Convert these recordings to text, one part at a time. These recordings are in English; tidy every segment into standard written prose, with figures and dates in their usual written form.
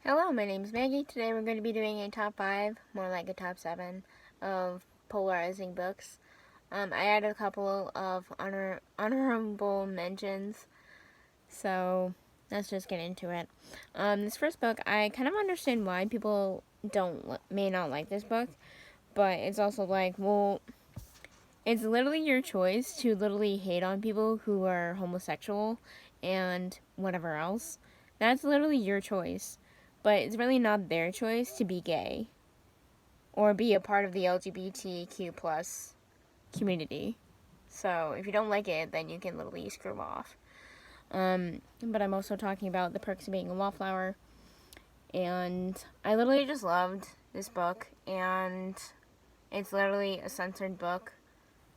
Hello, my name is Maggie. Today we're going to be doing a top 5, more like a top 7, of Polarizing Books. I added a couple of honorable mentions, so let's just get into it. This first book, I kind of understand why people may not like this book, but it's also like, well, it's literally your choice to literally hate on people who are homosexual and whatever else. That's literally your choice. But it's really not their choice to be gay or be a part of the LGBTQ plus community. So if you don't like it, then you can literally screw off. But I'm also talking about The Perks of Being a Wallflower. And I literally just loved this book. And it's literally a censored book.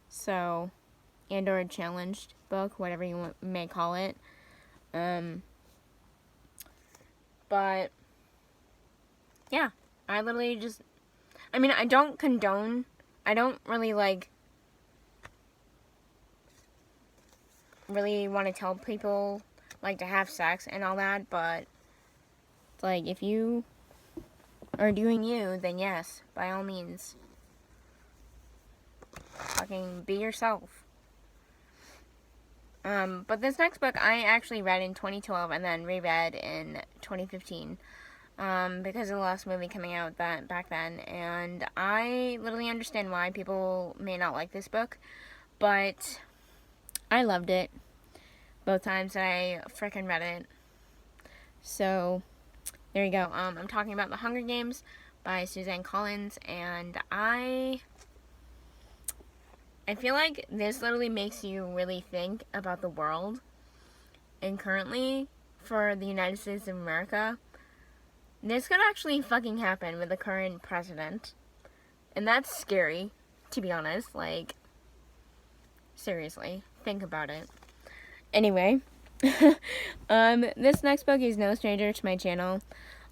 So, and or a challenged book, whatever you may call it. But yeah, I literally just, I don't condone, I don't really really want to tell people to have sex and all that, but if you are doing you, then yes, by all means, fucking be yourself. But this next book I actually read in 2012 and then reread in 2015. Because of the last movie coming out back then, and I literally understand why people may not like this book, but I loved it both times that I freaking read it. So there you go. I'm talking about The Hunger Games by Suzanne Collins, and I feel like this literally makes you really think about the world, and currently for the United States of America, this could actually fucking happen with the current president. And that's scary, to be honest. Seriously, think about it. Anyway, this next book is no stranger to my channel.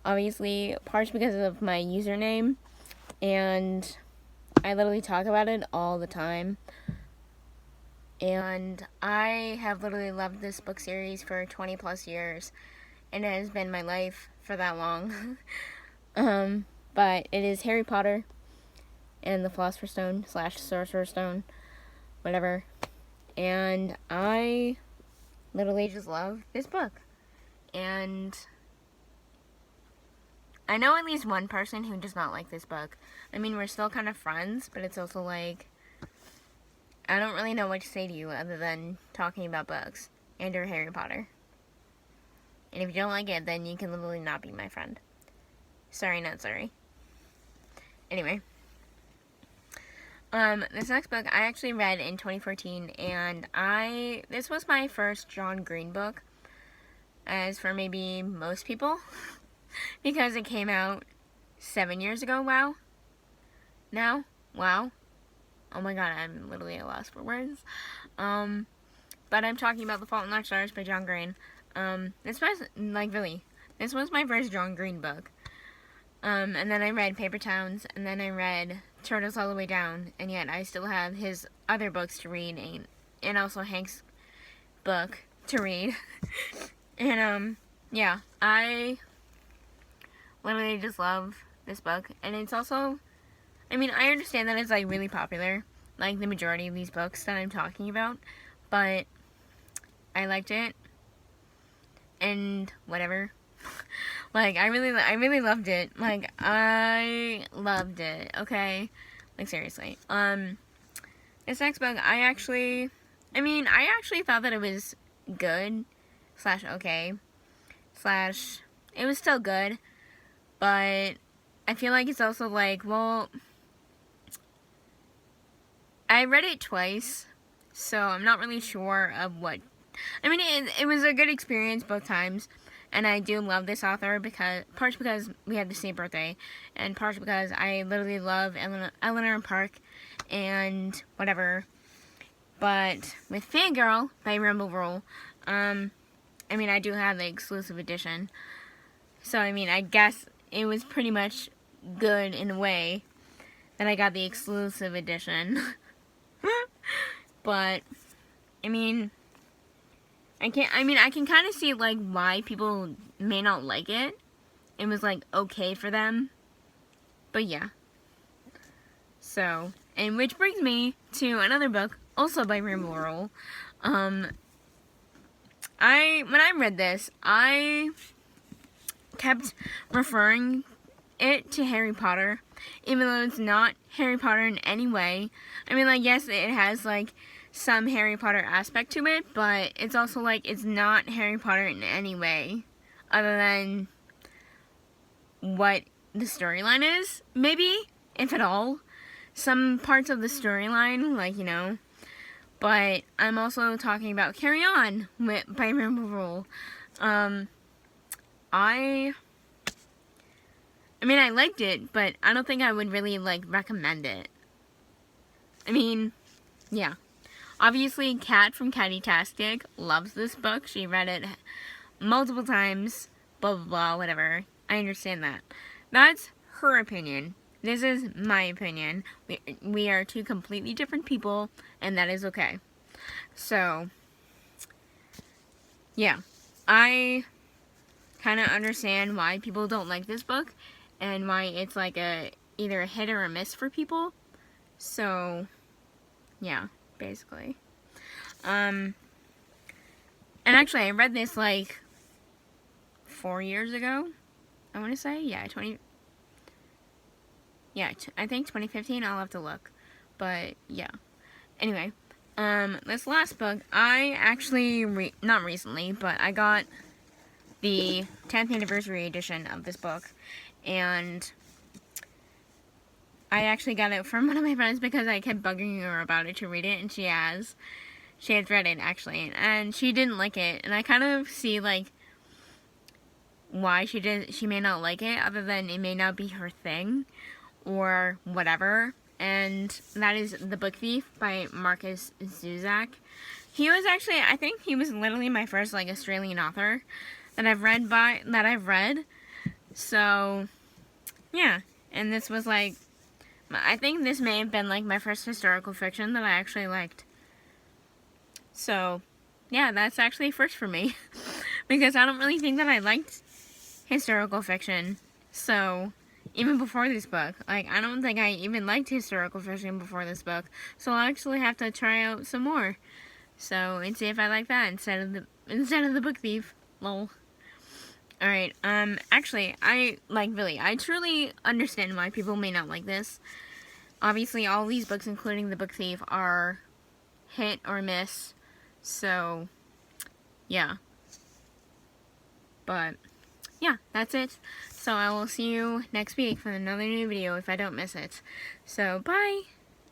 Obviously, partially because of my username. And I literally talk about it all the time. And I have literally loved this book series for 20 plus years. And it has been my life for that long. But it is Harry Potter and the Philosopher's Stone / Sorcerer's Stone, whatever. And I literally just love this book. And I know at least one person who does not like this book. We're still kind of friends, but it's also I don't really know what to say to you other than talking about books and or Harry Potter. And if you don't like it, then you can literally not be my friend. Sorry, not sorry. Anyway. This next book I actually read in 2014, and this was my first John Green book, as for maybe most people, because it came out 7 years ago, wow. Oh my god, I'm literally at a loss for words. But I'm talking about The Fault in Our Stars by John Green. This was my first John Green book. And then I read Paper Towns, and then I read Turtles All the Way Down, and yet I still have his other books to read, and also Hank's book to read. And, yeah, I literally just love this book, and it's also, I understand that it's, really popular, like the majority of these books that I'm talking about, but I liked it, and whatever. I really loved it. I loved it, okay? Seriously. This next book, I actually thought that it was good, / okay, / it was still good, but I feel like it's also well, I read it twice, so I'm not really sure of what, it was a good experience both times. And I do love this author partially because we had the same birthday, and partially because I literally love Eleanor Park and whatever. But with Fangirl by Rebel Roll, I do have the exclusive edition. So, I guess it was pretty much good in a way that I got the exclusive edition. But, I can kind of see, why people may not like it it was like okay for them. But yeah. So, and which brings me to another book, also by Rainbow Rowell. When I read this, I kept referring it to Harry Potter, even though it's not Harry Potter in any way. I mean, like, yes, it has, like, some Harry Potter aspect to it, but it's also, like, it's not Harry Potter in any way, other than what the storyline is, maybe, if at all. Some parts of the storyline, like, you know, but I'm also talking about Carry On by Rainbow Rowell. I mean, I liked it, but I don't think I would really, like, recommend it. I mean, yeah. Obviously, Kat from Catty-tastic loves this book. She read it multiple times, blah, blah, blah, whatever. I understand that. That's her opinion. This is my opinion. We are two completely different people, and that is okay. So, yeah. I kind of understand why people don't like this book, and why it's like either a hit or a miss for people. So, yeah, basically. And actually, I read this like 4 years ago, I want to say. Yeah, I think 2015. I'll have to look. But, yeah. Anyway, this last book, I actually, not recently, but I got the 10th anniversary edition of this book, and I actually got it from one of my friends because I kept bugging her about it to read it, and she has read it, actually, and she didn't like it, and I kind of see, like, why she may not like it, other than it may not be her thing, or whatever, and that is The Book Thief by Marcus Zuzak. He was actually, I think he was literally my first, like, Australian author that I've read, so, yeah, and this was, like, I think this may have been, like, my first historical fiction that I actually liked. So, yeah, that's actually first for me, because I don't really think that I liked historical fiction, so, even before this book, like, I don't think I even liked historical fiction before this book, so I'll actually have to try out some more, so, and see if I like that instead of the Book Thief, lol. Alright, actually, I truly understand why people may not like this. Obviously, all these books, including The Book Thief, are hit or miss, so, yeah. But, yeah, that's it. So I will see you next week for another new video if I don't miss it. So, bye!